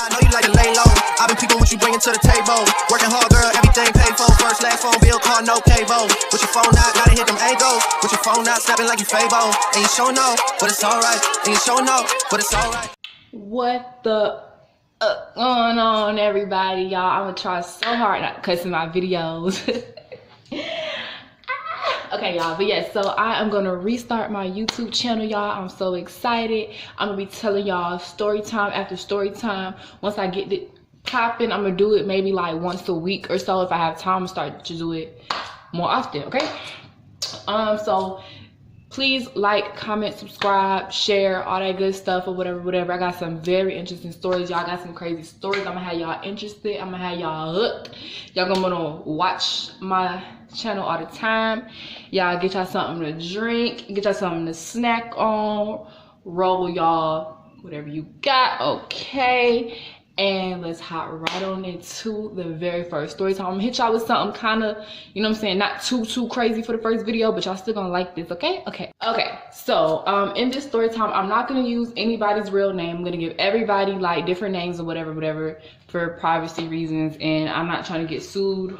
I know you like to lay low. I've been peeping what you bringing to the table. Working hard, girl, everything paid for. First, last phone bill, car, no cable. With your phone out, gotta hit them angles. With your phone out, snapping like you Fabo. And you sure know, but it's alright. And you sure know, but it's alright. What the going on, everybody? Y'all, I'm gonna try so hard not to cuss in my videos. Okay, y'all, but yes, so I am gonna restart my YouTube channel, y'all. I'm so excited. I'm gonna be telling y'all story time after story time. Once I get it popping, I'm gonna do it maybe like once a week or so. If I have time, start to do it more often, okay? So please like, comment, subscribe, share, all that good stuff or whatever. I got some very interesting stories. Y'all got some crazy stories. I'm gonna have y'all interested. I'm gonna have y'all hooked. Y'all gonna watch my channel all the time. Y'all get y'all something to drink, get y'all something to snack on, roll y'all whatever you got, okay? And let's hop right on into the very first story time. I'm gonna hit y'all with something kind of, you know what I'm saying, not too crazy for the first video, but y'all still gonna like this, okay? Okay, so in this story time, I'm not gonna use anybody's real name. I'm gonna give everybody like different names or whatever for privacy reasons, and I'm not trying to get sued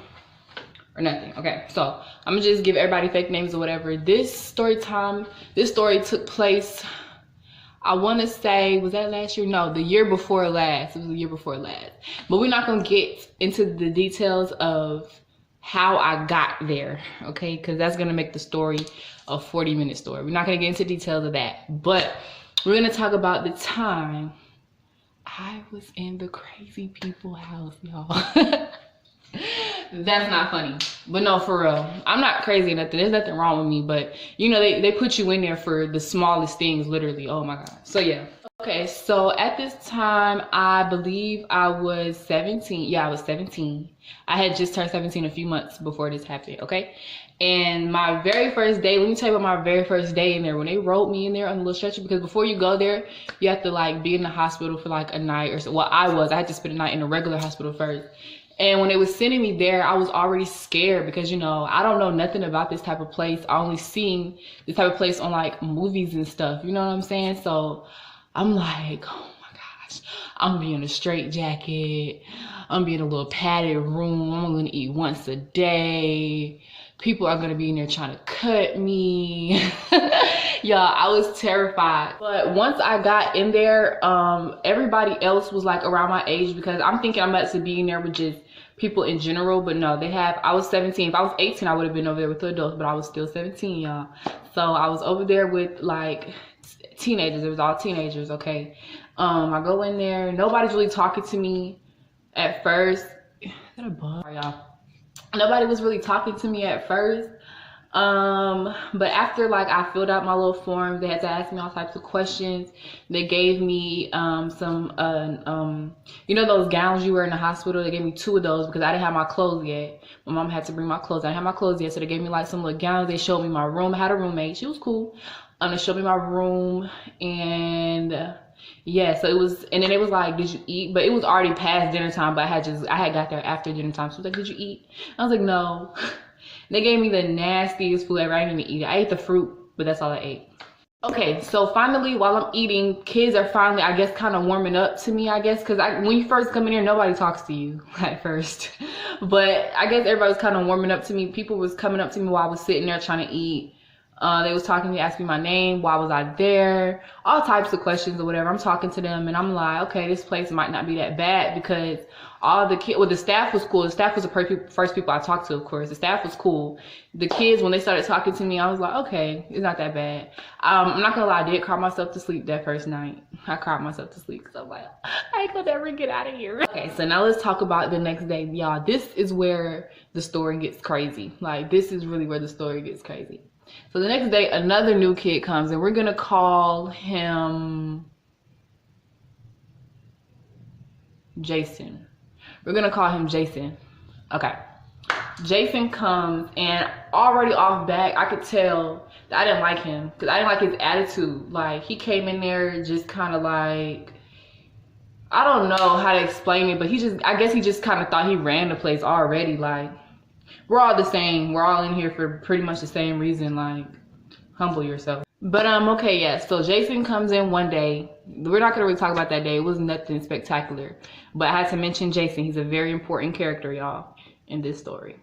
or nothing. Okay, so I'm gonna just give everybody fake names or whatever. This story took place, I want to say, was that last year? No, the year before last. It was the year before last. But we're not going to get into the details of how I got there, okay? Because that's going to make the story a 40-minute story. We're not going to get into details of that. But we're going to talk about the time I was in the crazy people house, y'all. That's not funny, but no, for real, I'm not crazy or nothing. There's nothing wrong with me, but you know, they put you in there for the smallest things, literally. Oh my god. So yeah, okay, so at this time I believe I was 17. Yeah, I was 17. I had just turned 17 a few months before this happened, okay? And my very first day, let me tell you about my very first day in there. When they rolled me in there on the little stretcher, because before you go there you have to like be in the hospital for like a night or so. Well, I had to spend a night in a regular hospital first. And when they was sending me there, I was already scared because, you know, I don't know nothing about this type of place. I only seen this type of place on like movies and stuff. You know what I'm saying? So I'm like, oh my gosh, I'm gonna be in a straight jacket. I'm gonna be in a little padded room. I'm gonna eat once a day. People are gonna be in there trying to cut me. Y'all, I was terrified. But once I got in there, everybody else was like around my age, because I'm thinking I'm about to be in there with just people in general, but no, I was 17. If I was 18, I would have been over there with the adults, but I was still 17, y'all. So I was over there with like teenagers. It was all teenagers, okay? I go in there, nobody's really talking to me at first. Is that a bug, y'all? Nobody was really talking to me at first. But after like I filled out my little form, they had to ask me all types of questions. They gave me some you know those gowns you wear in the hospital? They gave me 2 of those because I didn't have my clothes yet. My mom had to bring my clothes. I didn't have my clothes yet, so they gave me like some little gowns. They showed me my room. I had a roommate. She was cool. They showed me my room, and yeah, so it was, and then it was like, did you eat? But it was already past dinner time, but I had got there after dinner time. So it was like, did you eat? I was like, no. They gave me the nastiest food ever. I didn't even eat it. I ate the fruit, but that's all I ate. Okay, so finally, while I'm eating, kids are finally, I guess, kind of warming up to me, I guess, because when you first come in here, nobody talks to you at first. But I guess everybody was kind of warming up to me. People was coming up to me while I was sitting there trying to eat. They was talking to me, asking me my name, why was I there, all types of questions or whatever. I'm talking to them, and I'm like, okay, this place might not be that bad, because all the kids, well, the staff was cool. The staff was the first people I talked to, of course. The staff was cool. The kids, when they started talking to me, I was like, okay, it's not that bad. I'm not gonna lie, I did cry myself to sleep that first night. I cried myself to sleep because I'm like, I ain't gonna never get out of here. Okay, so now let's talk about the next day. Y'all, this is where the story gets crazy. Like, this is really where the story gets crazy. So the next day, another new kid comes, and we're gonna call him Jason. We're gonna call him Jason. Okay. Jason comes, and already off back, I could tell that I didn't like him, because I didn't like his attitude. Like, he came in there just kind of like, I don't know how to explain it, but I guess he just kind of thought he ran the place already. Like, we're all the same. We're all in here for pretty much the same reason. Like, humble yourself. But okay, yeah, so Jason comes in one day, we're not gonna really talk about that day. It was nothing spectacular, but I had to mention Jason. He's a very important character, y'all, in this story.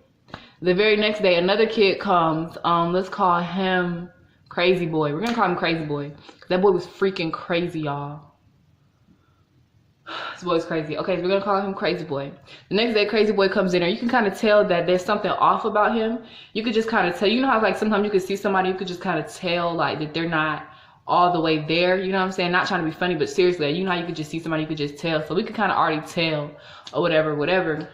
The very next day, another kid comes. Let's call him Crazy Boy. We're gonna call him Crazy Boy. That boy was freaking crazy, y'all. This boy's crazy. Okay, so we're gonna call him Crazy Boy. The next day, Crazy Boy comes in, and you can kind of tell that there's something off about him. You could just kind of tell. You know how like sometimes you could see somebody, you could just kind of tell like that they're not all the way there. You know what I'm saying? Not trying to be funny, but seriously, you know how you could just see somebody, you could just tell. So we could kind of already tell or whatever.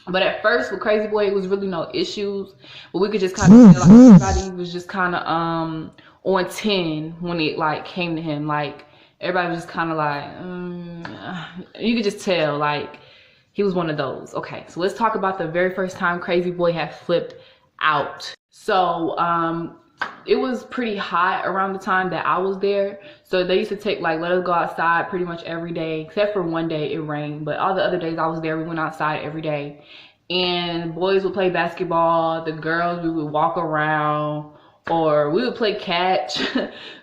But at first with Crazy Boy, it was really no issues. But we could just kind of tell like everybody was just kind of on 10 when it like came to him. Like everybody was just kind of like, you could just tell like he was one of those. Okay, so let's talk about the very first time Crazy Boy had flipped out. So it was pretty hot around the time that I was there. So they used to let us go outside pretty much every day, except for one day it rained. But all the other days I was there, we went outside every day. And boys would play basketball, the girls, we would walk around, or we would play catch.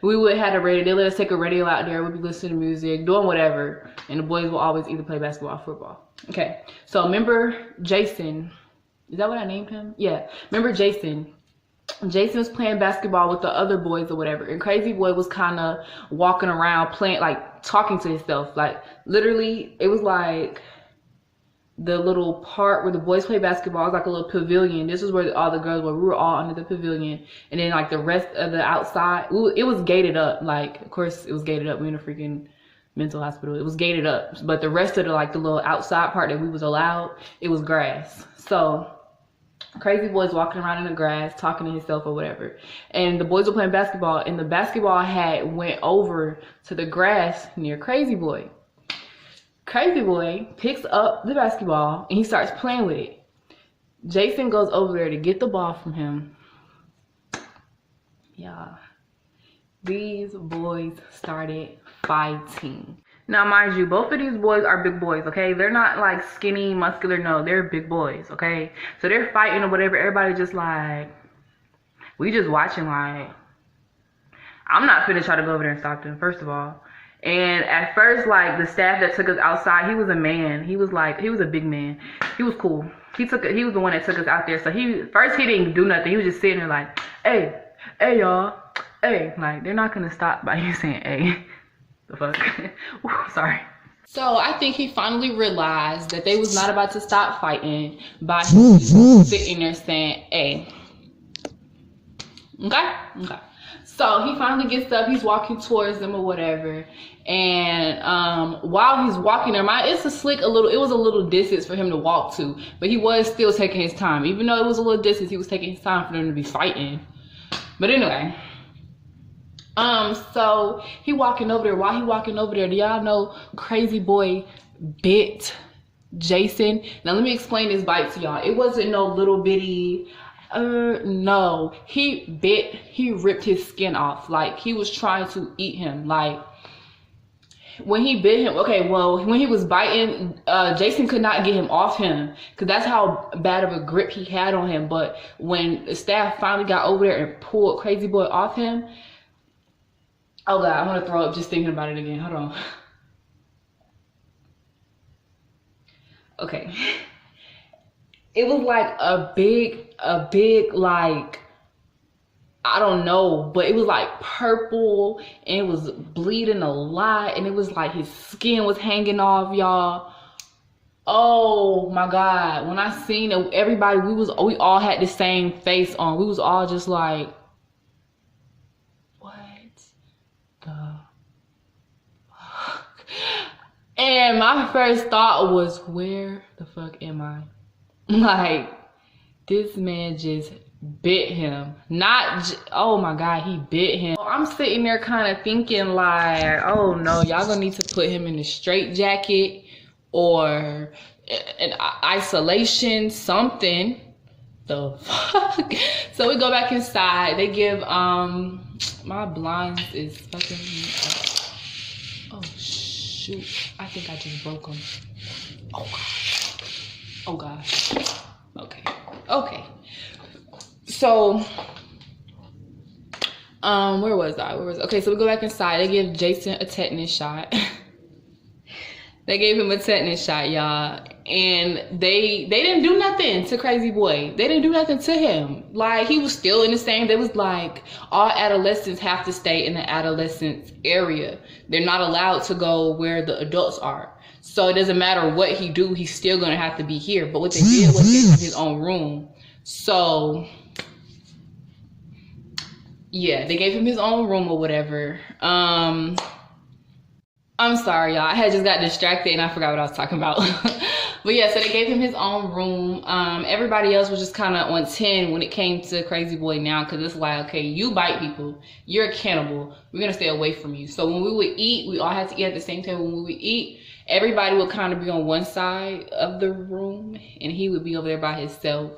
We would have a radio, they let us take a radio out there, we'd be listening to music, doing whatever. And the boys will always either play basketball or football. Okay, so remember Jason, is that what I named him? Yeah, remember Jason. Jason was playing basketball with the other boys or whatever, and Crazy Boy was kind of walking around playing, like talking to himself. Like literally, it was like the little part where the boys play basketball. It was like a little pavilion. This is where all the girls were. We were all under the pavilion, and then like the rest of the outside, it was gated up. Like of course it was gated up. We in a freaking mental hospital. It was gated up, but the rest of the like the little outside part that we was allowed, it was grass. So Crazy Boy's walking around in the grass talking to himself or whatever, and the boys were playing basketball, and the basketball had went over to the grass near Crazy Boy. Crazy Boy picks up the basketball and he starts playing with it. Jason goes over there to get the ball from him. Yeah, these boys started fighting. Now, mind you, both of these boys are big boys, okay? They're not like skinny, muscular, no, they're big boys, okay? So they're fighting or whatever. Everybody just like, we just watching like, I'm not finna try to go over there and stop them, first of all. And at first, like the staff that took us outside, he was a man. He was a big man. He was cool. He was the one that took us out there. So he didn't do nothing. He was just sitting there like, hey y'all, hey, like they're not gonna stop by you saying hey. The fuck? Ooh, sorry. So I think he finally realized that they was not about to stop fighting by him just sitting there saying, hey. Okay? So he finally gets up, he's walking towards them or whatever. And while he's walking there, it was a little distance for him to walk to, but he was still taking his time. Even though it was a little distance, he was taking his time for them to be fighting. But anyway. So he walking over there. While he walking over there, do y'all know Crazy Boy bit Jason? Now let me explain this bite to y'all. It wasn't no little bitty, no. He ripped his skin off. Like he was trying to eat him. Like when he bit him, when he was biting, Jason could not get him off him because that's how bad of a grip he had on him. But when the staff finally got over there and pulled Crazy Boy off him, oh God, I want to throw up just thinking about it again. Hold on. Okay. It was like a big, like, I don't know, but it was like purple and it was bleeding a lot and it was like his skin was hanging off, y'all. Oh my God. When I seen it, everybody, we all had the same face on. We was all just like, and my first thought was, where the fuck am I? Like, this man just bit him. Oh my God, he bit him. I'm sitting there kind of thinking like, oh no, y'all gonna need to put him in a straitjacket or an isolation, something. The fuck? So we go back inside. They give, my blinds is fucking me up. Oh shoot, I think I just broke them. Oh gosh. Oh gosh. Okay. So Where was I? Okay, so we go back inside. They give Jason a tetanus shot. They gave him a tetanus shot, y'all. And they didn't do nothing to Crazy Boy. They didn't do nothing to him. Like, he was still in the same. They was like, all adolescents have to stay in the adolescence area. They're not allowed to go where the adults are. So it doesn't matter what he do, he's still gonna have to be here. But what they did was give him his own room. So yeah, they gave him his own room or whatever. I'm sorry, y'all. I had just got distracted and I forgot what I was talking about. But yeah, so they gave him his own room. Everybody else was just kind of on 10 when it came to Crazy Boy now, because it's like, okay, you bite people, you're a cannibal, we're gonna stay away from you. So when we would eat, we all had to eat at the same time. When we would eat, everybody would kind of be on one side of the room and he would be over there by himself.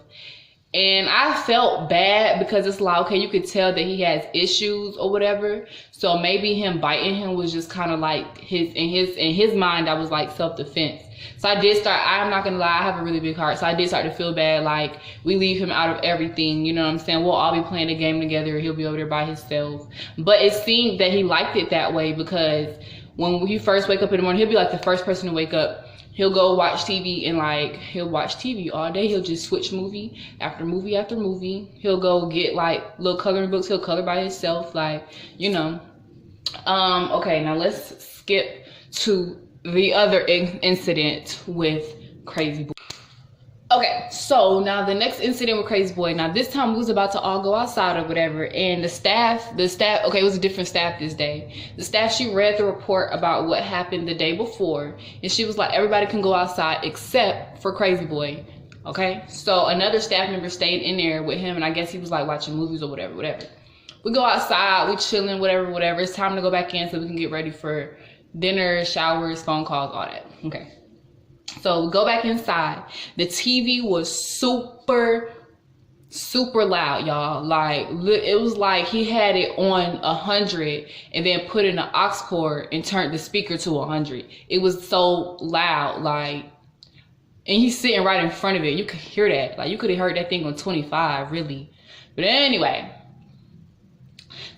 And I felt bad because it's like, okay, you could tell that he has issues or whatever. So maybe him biting him was just kind of like in his mind, that was like self-defense. So I did start, I'm not gonna lie, I have a really big heart. So I did start to feel bad, like we leave him out of everything, you know what I'm saying? We'll all be playing the game together, he'll be over there by himself. But it seemed that he liked it that way, because when he first wake up in the morning, he'll be like the first person to wake up. He'll go watch TV and like, he'll watch TV all day. He'll just switch movie after movie after movie. He'll go get like little coloring books. He'll color by himself, like, you know. Okay, now let's skip to the other incident with Crazy Boy. Okay, so now the next incident with Crazy Boy. Now this time we was about to all go outside or whatever, and the staff, okay, it was a different staff this day. The staff, she read the report about what happened the day before, and she was like, everybody can go outside except for Crazy Boy. Okay, so another staff member stayed in there with him, and I guess he was like watching movies or whatever. We go outside, we chilling, whatever. It's time to go back in so we can get ready for dinner, showers, phone calls, all that. Okay. So we go back inside. The TV was super loud, y'all. Like, it was like he had it on 100 and then put in an aux cord and turned the speaker to 100. It was so loud, like, and he's sitting right in front of it. You could hear that. Like, you could have heard that thing on 25, really. But anyway,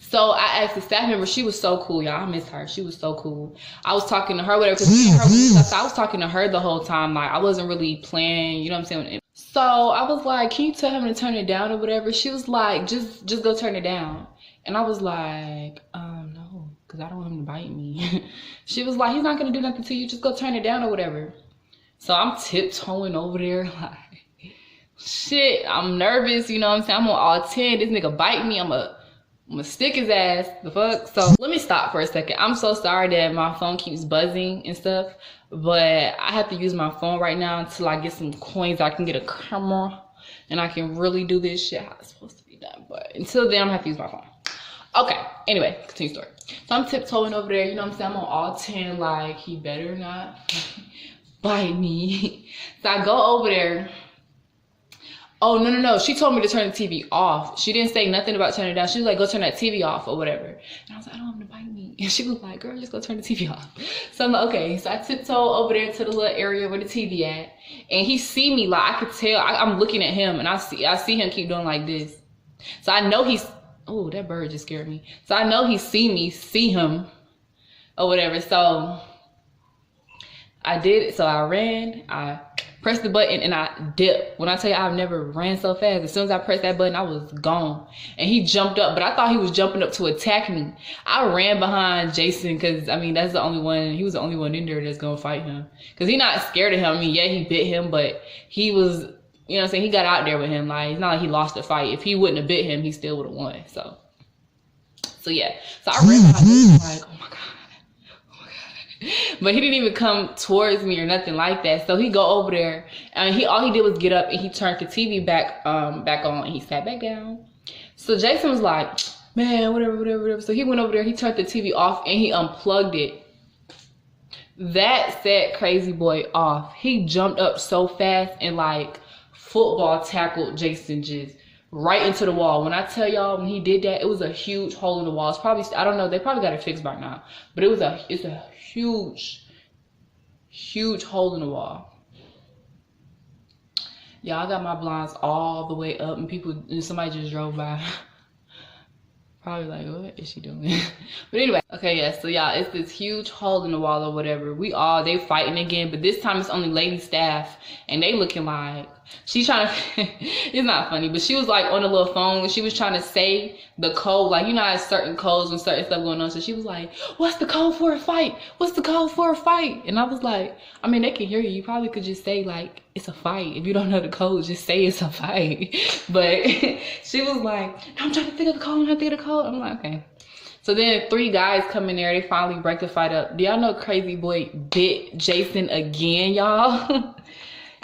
so I asked the staff member, she was so cool, y'all. I miss her. She was so cool. I was talking to her, whatever, because I was talking to her the whole time. Like, I wasn't really playing, you know what I'm saying? So I was like, can you tell him to turn it down or whatever? She was like, just go turn it down. And I was like, no, because I don't want him to bite me. She was like, he's not going to do nothing to you. Just go turn it down or whatever. So I'm tiptoeing over there like, shit, I'm nervous, you know what I'm saying? I'm on all 10. This nigga bite me. I'm gonna stick his ass, the fuck. So let me stop for a second. I'm so sorry that my phone keeps buzzing and stuff, but I have to use my phone right now until I get some coins. I can get a camera and I can really do this shit how it's supposed to be done. But until then, I'm gonna have to use my phone. Okay, anyway, continue story. So I'm tiptoeing over there, you know what I'm saying? I'm on all 10, like, he better not bite me. So I go over there. Oh, no. She told me to turn the TV off. She didn't say nothing about turning it down. She was like, go turn that TV off or whatever. And I was like, I don't want him to bite me. And she was like, girl, just go turn the TV off. So I'm like, okay. So I tiptoe over there to the little area where the TV at. And he see me, like, I could tell. I'm looking at him, and I see him keep doing like this. So I know he's, oh, that bird just scared me. So I know he see him or whatever. So I did it. So I ran, I pressed the button, and I dipped. When I tell you I've never ran so fast, as soon as I pressed that button, I was gone. And he jumped up, but I thought he was jumping up to attack me. I ran behind Jason because, I mean, that's the only one, he was the only one in there that's gonna fight him. Because he's not scared of him. I mean, yeah, he bit him, but he was, you know what I'm saying, he got out there with him. Like, it's not like he lost the fight. If he wouldn't have bit him, he still would have won. So yeah. So I ran behind Jason like, oh my God. But he didn't even come towards me or nothing like that. So he go over there, and all he did was get up and he turned the TV back on, and he sat back down. So Jason was like, man, whatever. So he went over there, he turned the TV off, and he unplugged it. That set Crazy Boy off. He jumped up so fast and like football tackled Jason just right into the wall. When I tell y'all, when he did that, it was a huge hole in the wall. It's probably, I don't know, they probably got it fixed by now, but it's a huge hole in the wall. Y'all, I got my blinds all the way up, and somebody just drove by. Probably like, what is she doing? But anyway, okay, yeah, so y'all, it's this huge hole in the wall or whatever. They fighting again, but this time it's only lady staff, and they looking like, she's trying to, it's not funny, but she was like on a little phone, and she was trying to say the code, like, you know, how certain codes and certain stuff going on, so she was like, what's the code for a fight? What's the code for a fight? And I was like, I mean, they can hear you. You probably could just say, like, it's a fight. If you don't know the code, just say it's a fight. But she was like, I'm trying to think of the code, I'm trying to think of the code. I'm like, okay. So then 3 guys come in there, they finally break the fight up. Do y'all know Crazy Boy bit Jason again, y'all?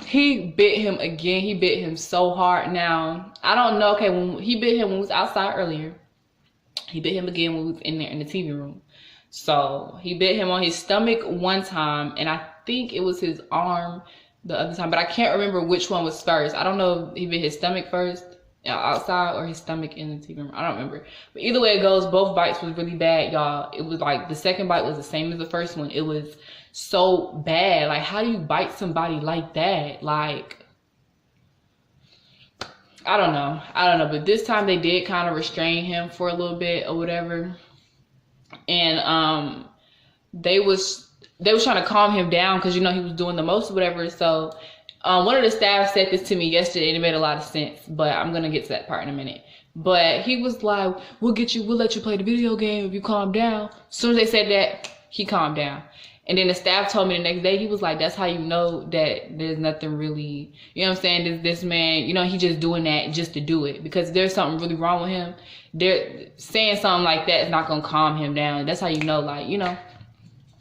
He bit him again. He bit him so hard. Now, I don't know, okay, when he bit him when we was outside earlier. He bit him again when we was in there in the TV room. So he bit him on his stomach one time, and I think it was his arm the other time, but I can't remember which one was first. I don't know if he bit his stomach first outside or his stomach in the TV room. I don't remember. But either way it goes, both bites was really bad, y'all. It was like the second bite was the same as the first one. It was so bad. Like, how do you bite somebody like that? Like, I don't know. But this time they did kind of restrain him for a little bit or whatever. And they was trying to calm him down because, you know, he was doing the most or whatever. So one of the staff said this to me yesterday and it made a lot of sense, but I'm gonna get to that part in a minute. But he was like, we'll let you play the video game if you calm down. As soon as they said that, he calmed down. And then the staff told me the next day, he was like, that's how you know that there's nothing really, you know what I'm saying? This man, you know, he just doing that just to do it. Because if there's something really wrong with him, they're saying something like that is not going to calm him down. That's how you know, like, you know.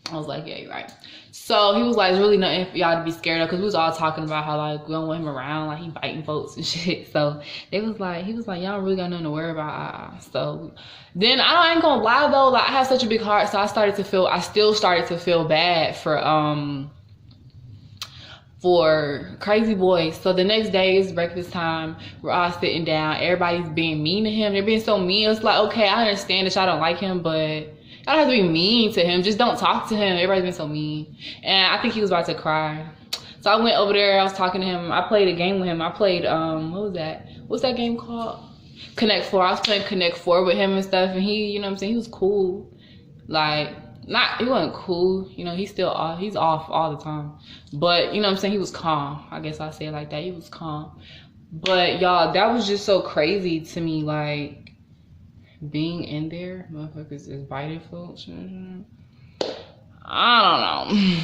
I was like, yeah, you're right. So he was like, there's really nothing for y'all to be scared of. Because we was all talking about how, like, we don't want him around. Like, he biting folks and shit. So he was like, y'all really got nothing to worry about. So then, I ain't gonna lie, though. Like, I have such a big heart. So I still started to feel bad for Crazy Boy. So the next day is breakfast time. We're all sitting down. Everybody's being mean to him. They're being so mean. It's like, okay, I understand that y'all don't like him, but I don't have to be mean to him. Just don't talk to him. Everybody's been so mean. And I think he was about to cry. So I went over there. I was talking to him. I played a game with him. I played, what was that? What's that game called? Connect 4. I was playing Connect 4 with him and stuff. And he, you know what I'm saying? He was cool. Like, he wasn't cool. You know, he's off all the time. But, you know what I'm saying? He was calm. I guess I'll say it like that. He was calm. But, y'all, that was just so crazy to me. Like, being in there, motherfuckers is biting folks. I don't know.